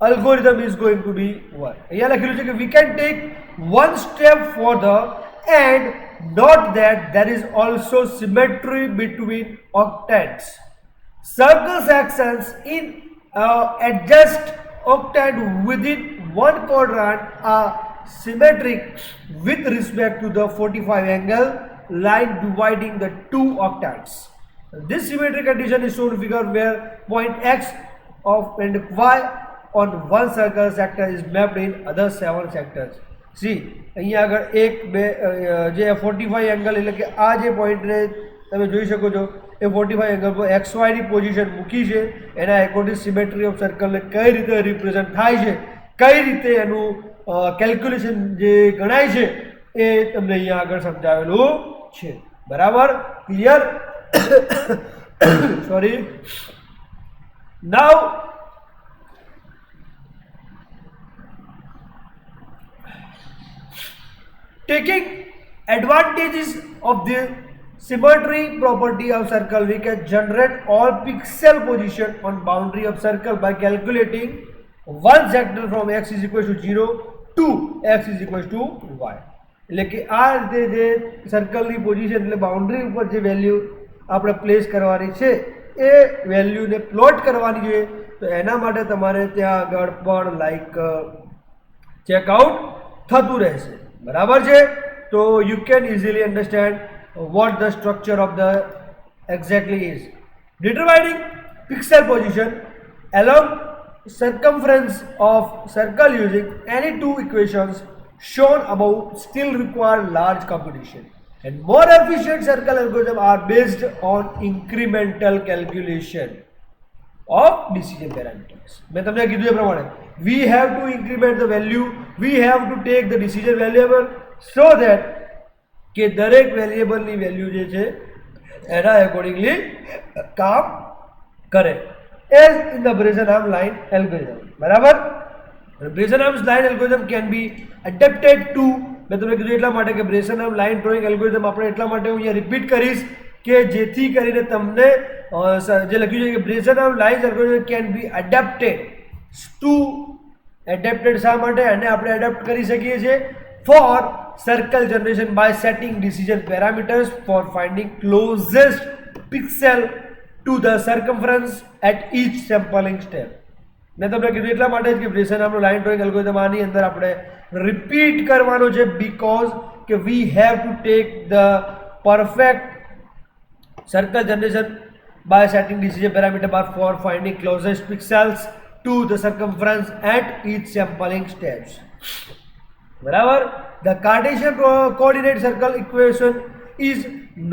algorithm is going to be work. અહીંયા લખેલું છે કે we can take one step further and note that there is also symmetry between octants. Circle sections in adjust octant within one quadrant are symmetric with respect to the 45 angle line dividing the two octants. This symmetry condition is shown in figure where point x of and y on one circle sector is mapped in other 7 sectors. C અહીંયા આગળ એક બે જે 45 angle એટલે કે આ જે પોઈન્ટને તમે જોઈ શકો છો એ 45 એંગલ પર એક્સ વાયની પોઝિશન મૂકી છે. એના એકોર્ડિંગ સિમેટ્રી ઓફ સર્કલને કઈ રીતે રિપ્રેઝન્ટ થાય છે, કઈ રીતે એનું કેલ્ક્યુલેશન જે ગણાય છે એ તમને અહીંયા આગળ સમજાવેલું છે. બરાબર? Clear? Sorry. Now taking advantages of the symmetry property of circle, we can generate all pixel position on boundary of circle by calculating one sector from x is equal to 0 to x is equal to y. એટલે કે આ રીતે જે સર્કલની position એટલે boundary ઉપર જે value આપણે place કરવાની છે એ વેલ્યુને પ્લોટ કરવાની જોઈએ. તો એના માટે તમારે ત્યાં આગળ પણ લાઈક ચેકઆઉટ થતું રહેશે. બરાબર છે? તો you can easily understand what the structure of the exactly is. Determining pixel position along circumference of circle using any two equations shown above still require large computation, and more efficient circle algorithms are based on incremental calculation of decision parameters. मैं તમને કીધું એ પ્રમાણે we have to increment the value, we have to take the decision variable so that કે દરેક વેરિયેબલની value જે છે એના એકોર્ડિંગલી કામ કરે. as in the Bresenham line algorithm. બરાબર? Bresenham's line algorithm can be adapted to, મેં તમને કીધું એટલા માટે કે Bresenham line drawing algorithm આપણે એટલા માટે હું અહીંયા રિપીટ કરીશ કે જેથી કરીને તમને જે લખ્યું છે કે Bresenham line algorithm can be adapted to, adapted શા માટે અને આપણે એડપ્ટ કરી શકીએ છીએ for circle generation by setting decision parameters for finding closest pixel to the circumference at each sampling step. મેં તમને કીધું એટલા માટે જ કે બ્રેસનહામનો લાઇન ડ્રોઈંગ એલ્ગોરિધમ આની અંદર આપણે રિપીટ કરવાનો છે બીકોઝ કે વી have to take the perfect circle generation by setting decision parameter bar for finding closest pixels to the circumference at each sampling steps. બરાબર? The Cartesian coordinate circle equation is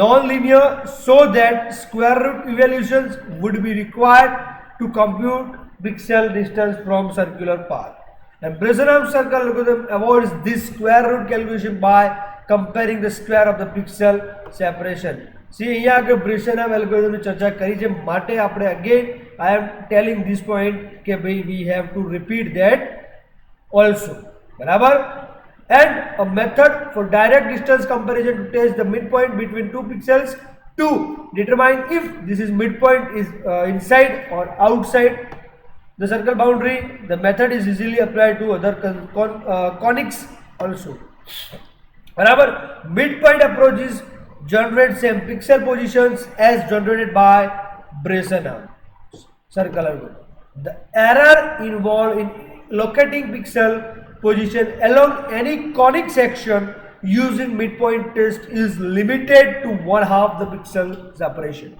non-linear so that square root evaluations would be required to compute pixel distance from circular path. And Bresenham circle algorithm avoids this square root calculation by comparing the square of the pixel separation. See, અહીંયા આગળ Bresenham algorithm ની ચર્ચા કરી છે માટે આપણે again I am telling this point કે ભાઈ we have to repeat that also. બરાબર? And a method for direct distance comparison to test the midpoint between two pixels to determine if this is midpoint is inside or outside the circle boundary. The method is easily applied to other conics also. Barabar? Midpoint approach is generate same pixel positions as generated by Bresenham circle algorithm. The error involved in locating pixel position along any conic section using midpoint test is limited to 1/2 the pixel separation.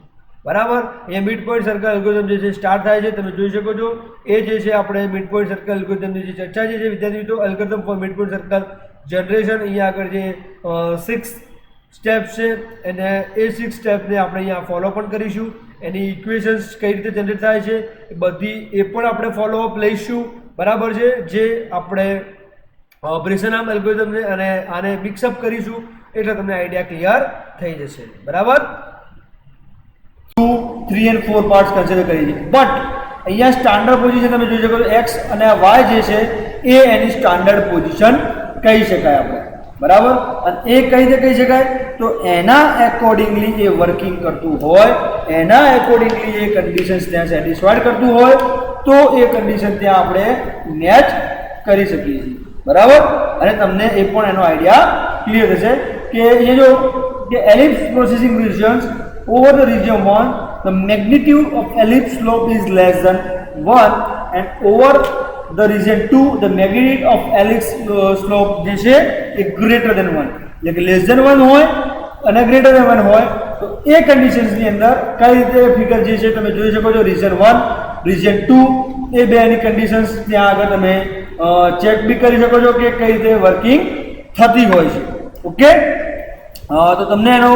બરાબર? એ mid point circle algorithm જે છે start થાય છે, તમે જોઈ શકો છો એ જે છે આપણે મિડ પોઈન્ટ સર્કલ એલ્ગોરિધમની જે ચર્ચા છે વિદ્યાર્થી મિત્રો, algorithm for mid point circle generation અહીંયા આગળ જે 6 સ્ટેપ્સ છે અને એ 6 સ્ટેપ્સને આપણે અહીંયા ફોલો પણ કરીશું એની ઇક્વેશન્સ કઈ રીતે જનરેટ થાય છે એ બધી એ પણ આપણે ફોલોઅપ લઈશું, બરાબર છે, જે આપણે બ્રેસેનહામ એલ્ગોરિધમને અને આને મિક્સઅપ કરીશું એટલે તમને આઈડિયા ક્લિયર થઈ જશે, બરાબર. 2, 3 and 4 પાર્ટ્સ કન્સિડર કરી છે, બટ અહીંયા સ્ટાન્ડર્ડ પોઝિશન તમે જોઈ શકો છો એક્સ અને વાય જે છે એ એની સ્ટાન્ડર્ડ પોઝિશન કહી શકાય આપણે, બરાબર. અને એ કઈ રીતે કહી શકાય તો એના એકોર્ડિંગલી એ વર્કિંગ કરતું હોય, એના એકોર્ડિંગલી એ કન્ડિશન્સ ત્યાં સેટિસ્ફાઈડ કરતું હોય તો એ કન્ડિશન ત્યાં આપણે મેચ કરી શકીએ છીએ, બરાબર. અને તમને એ પણ એનો આઈડિયા ક્લિયર થશે કે એ જો કે ellipse processing regions over the region 1 the magnitude of ellipse slope is less than 1 and over the region 2 the magnitude of ellipse slope જે છે એ greater than 1, એટલે કે less than 1 હોય અને greater than 1 હોય તો એ કન્ડિશન્સની અંદર કઈ રીતે ફિગર જે છે તમે જોઈ શકો છો region 1 region 2 એ બેની કન્ડિશન્સ ત્યાં આગળ તમે ચેક બી કરી શકો છો કે કઈ રીતે વર્કિંગ થતી હોય છે, ઓકે. તો તમને એનો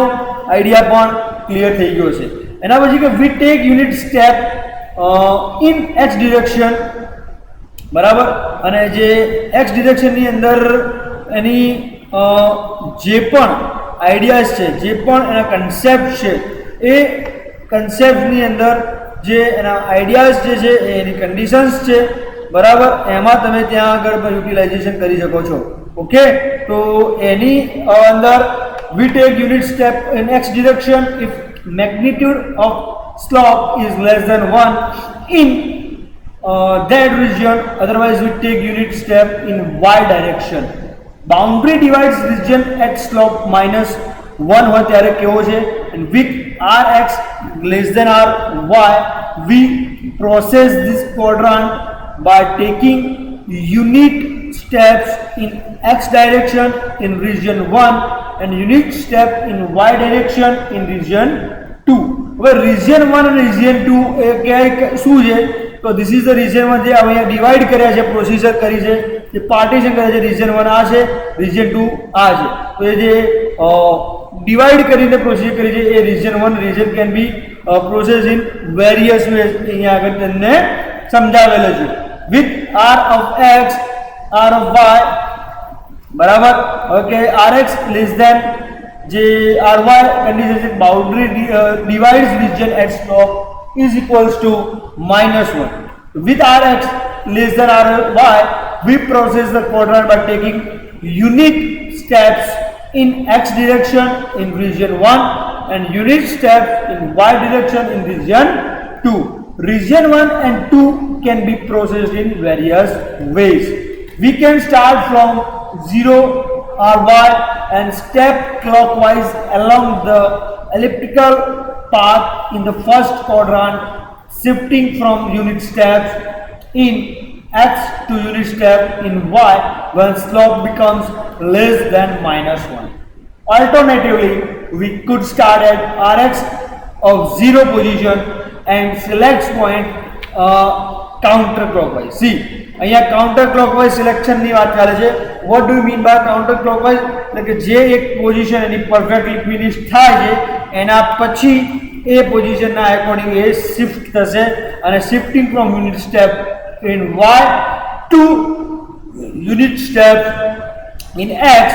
આઈડિયા પણ ક્લિયર થઈ ગયો છે. એના પછી કે we take unit step in x direction, બરાબર. અને જે એક્સ ડિરેક્શનની અંદર એની જે પણ આઈડિયાઝ છે, જે પણ એના કન્સેપ્ટ છે એ કન્સેપ્ટની અંદર જે એના આઈડિયાઝ જે છે એની કન્ડિશન્સ છે, બરાબર, એમાં તમે ત્યાં આગળ પર યુટિલાઇઝેશન કરી શકો છો, ઓકે. તો એની અંદર we take unit step in x direction if magnitude of slope is less than 1 in that region, otherwise we take unit step in y direction. Boundary divides region at slope minus 1 હોય ત્યારે કેવો છે, and with rx less than ry we process this quadrant by taking unit steps in x direction in region 1 and unit step in y direction in region 2. હવે region 1 અને region 2 એ ક્યાંય શું છે તો this is the region 1 જે અહીંયા divide કર્યા છે, પ્રોસીજર કરી છે, જે પાર્ટીશન કર્યા છે, region 1 આ છે, region 2 આ છે. તો એ જે ડિવાઈડ કરીને પ્રોસીજર કરી છે એ region 1 region can be processed in various ways, અહીંયા આગળ તમને સમજાવેલો છે. with r of x r of y, બરાબર, ઓકે. rx less than જે ry condition છે boundary divides region at slope is equals to -1. with rx less than ry we process the quadrant by taking unit steps in x direction in region 1 and unit steps in y direction in region 2. region 1 and 2 can be processed in various ways. We can start from 0 ry and step clockwise along the elliptical path in the first quadrant, shifting from unit steps in x to unit step in y when slope becomes less than -1. Alternatively, we could start at rx of 0 position and select point counterclockwise. See, અહીંયા counter clockwise સિલેક્શનની વાત ચાલે છે. What do you mean by counter clockwise, એટલે કે જે એક position એની perfectly finish થાય છે એના પછી એ પોઝિશનના એકોર્ડિંગ એ શિફ્ટ થશે અને shifting from unit step in y to unit step in x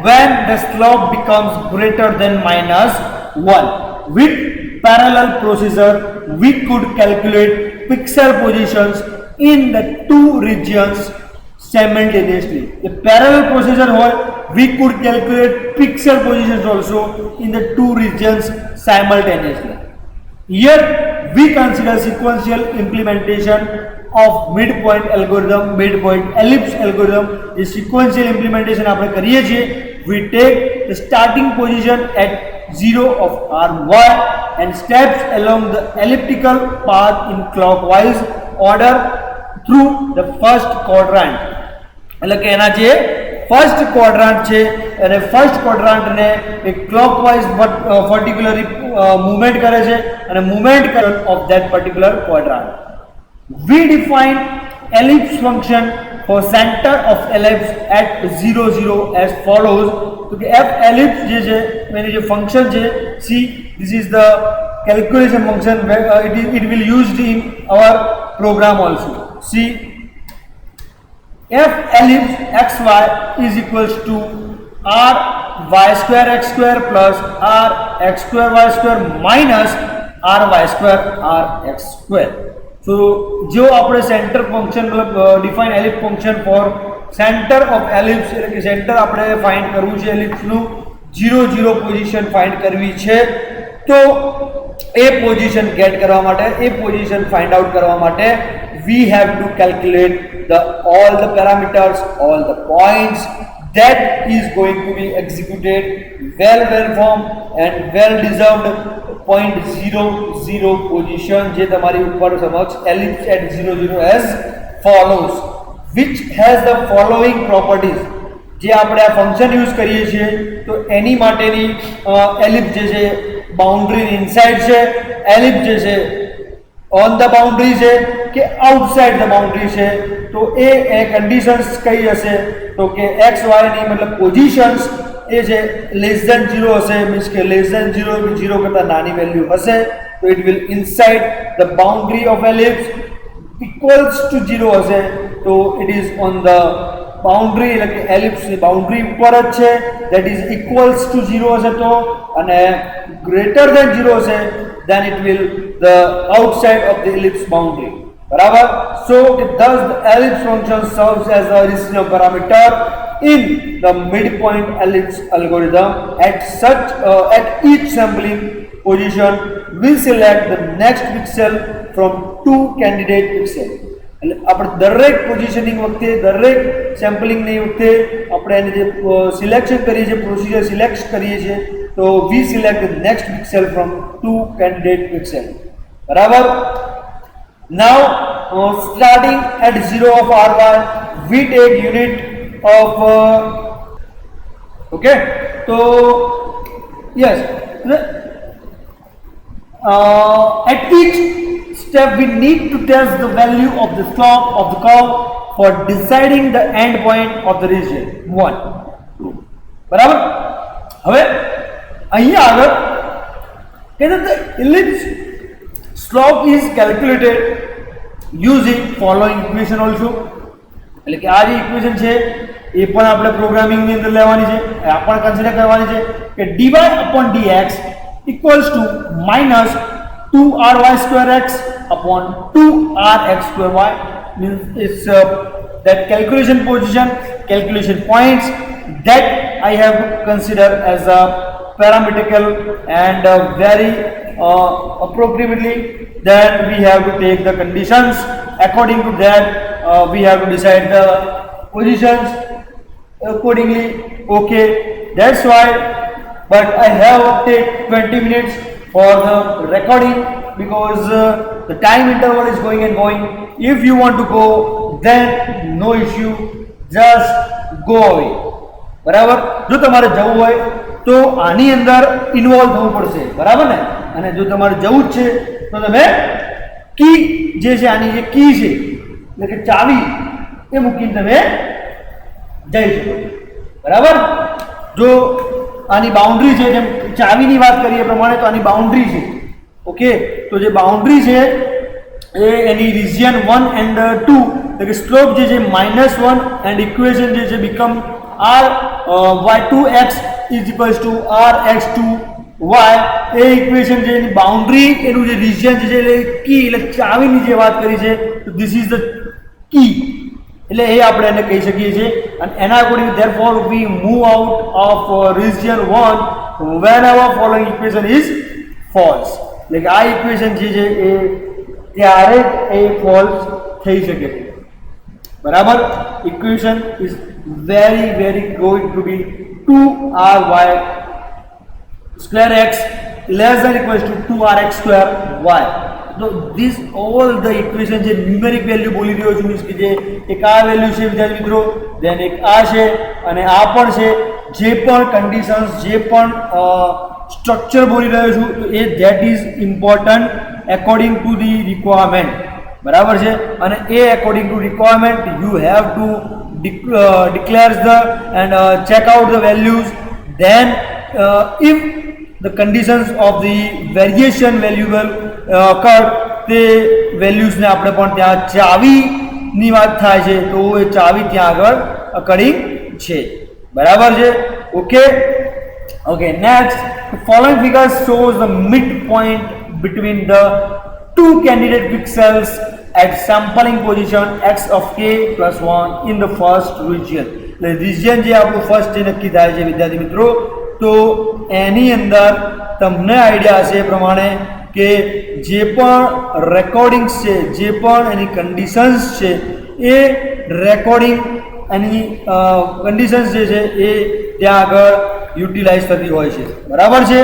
when the slope becomes greater than -1. With parallel procedure we could calculate pixel positions in the two regions simultaneously. The parallel procedure હોય we could calculate pixel positions also in the two regions simultaneously. Here we consider sequential implementation of midpoint algorithm, midpoint ellipse algorithm. The sequential implementation આપણે કરીએ છીએ. We take the starting position at 0 of ry and steps along the elliptical path in clockwise order through the first quadrant. એટલે કે એના જે first quadrant છે અને first ક્વોડ્રન્ટને એક ક્લોકવાઇઝ પર્ટિક્યુલરલી મૂવમેન્ટ કરે છે અને movement of that particular quadrant. We define ellipse function for center of ellipse at 0 0 as follows. તો કે f ellipse જે છે એની જે ફંક્શન છે c This is the calculation function where it will used in our program also. See, f ellipse xy is equals to r y square x square plus r x square y square minus r y square r x square. So जो આપણે centre function મતલબ define ellipse function for centre of ellipse એટલે કે centre આપણે find કરવું છે એલિપ્સનું 0 0 position find કરવી છે તો એ પોઝિશન ગેટ કરવા માટે એ પોઝિશન ફાઇન્ડ આઉટ કરવા માટે we have to calculate all the parameters, all the points that is going to be executed well formed and well deserved point 0 0 position જે તમારી ઉપર સમક્ષ ellipse at 0 0 as follows, which has the following properties. જે આપણે આ function use કરીએ છીએ તો એની માટેની એલિપ્સ જે છે બાઉન્ડ્રી ઇનસાઇડ છે, એલિપ્સ જે છે ઓન ધ બાઉન્ડ્રી છે કે આઉટસાઇડ ધ બાઉન્ડ્રી છે તો એ કન્ડિશન્સ કઈ હશે તો કે એક્સ વાયની મતલબ પોઝિશન્સ એ છે લેસ ધેન 0 હશે, મીન્સ કે લેસ ધેન 0 કે 0 કરતાં નાની વેલ્યુ હશે તો it will inside the boundary of ellipse equals to 0 હશે તો it is on the boundary એટલે કે એલિપ્સની બાઉન્ડ્રી ઉપર જ છે દેટ ઇઝ ઇક્વલ્સ ટુ 0 હશે તો અને ગ્રેટર ધેન 0 હશે then it will the outside of the ellipse boundary. Barabar. So thus the ellipse function serves as a decision parameter in the midpoint ellipse algorithm. At each sampling position, we select the next pixel from two candidate pixels. એટલે આપણે દરેક positioning વખતે દરેક સેમ્પલિંગની વખતે આપણે એની જે selection કરીએ છીએ પ્રોસિજર સિલેક્ટ કરીએ છીએ તો we select the next pixel from two candidate pixel બરાબર. Now starting at 0 of ry we take unit of okay so yes at each step we need to test the value of the slope of the curve for deciding the end point of the region 1 2 બરાબર. હવે અહીંયા આગળ કે the ellipse slope is calculated using following equation also. એટલે કે આ જે equation છે એ પણ આપણે પ્રોગ્રામિંગની અંદર લેવાની છે, આ પણ કન્સિડર કરવાની છે કે dy upon dx equals to minus 2ry square x upon 2rx square y means it's that calculation position, calculation points that I have considered as a parametrical and very appropriately. Then we have to take the conditions according to that. We have to decide the positions accordingly. Okay, that's why. But I have take 20 minutes for the recording because the time interval is going and going. If you want to go, then no issue, just go away. બરાબર. જો તમારે જવું હોય તો આની અંદર involve થવું પડશે બરાબર ને, અને જો તમારે જવું જ છે તો તમે કી જે છે આની જે કી છે એટલે કે ચાવી એ મૂકીને તમે જઈ શકો બરાબર. જો આની બાઉન્ડ્રી છે જેમ ચાવીની વાત કરીએ પ્રમાણે તો આની બાઉન્ડ્રી છે ઓકે તો જે બાઉન્ડ્રી છે એ એની રિજિયન 1 and 2 એટલે કે સ્લોપ જે છે -1 એન્ડ ઇક્વેશન જે છે become r y2x is equals to rx2y A equation જે એની બાઉન્ડ્રી એનું જે રિજિયન છે એટલે કી એટલે ચાવીની જે વાત કરી છે તો ધીસ ઇઝ ધ કી એટલે એ આપણે એને કહી શકીએ છીએ અને એના according therefore we move out of region 1 whenever following equation is false. એટલે કે આ ઇક્વેશન જે છે એ ત્યારે એ ફોલ્સ થઈ શકે છે બરાબર. Equation is very going to be 2ry square x less than equals to 2rx square y. So this all the equation જે ન્યુમેરિક વેલ્યુ બોલી રહ્યો છું મીન્સ કે જે એક આ વેલ્યુ છે વિદ્યાર્થી મિત્રો દેન એક આ છે અને આ પણ છે જે પણ કન્ડિશન્સ જે પણ સ્ટ્રક્ચર બોલી રહ્યો છું તો એ that is important according to the requirement બરાબર છે અને એ according to requirement you have to declares the and check out the values. Then if the conditions of the variation valuable occur તે વેલ્યુઝને આપણે પણ ત્યાં ચાવીની વાત થાય છે તો એ ચાવી ત્યાં આગળ અકરિંગ છે બરાબર છે okay okay next the following figure shows the midpoint between the two candidate pixels at sampling position x of k plus 1 in the first region એટલે region જે આપણું ફર્સ્ટ જે નક્કી થાય છે વિદ્યાર્થી મિત્રો તો એની અંદર તમને આઈડિયા હશે એ પ્રમાણે કે જે પણ રેકોર્ડિંગ્સ છે જે પણ એની કન્ડિશન્સ છે એ રેકોર્ડિંગ એની કન્ડિશન્સ જે છે એ ત્યાં આગળ યુટિલાઇઝ થતી હોય છે બરાબર છે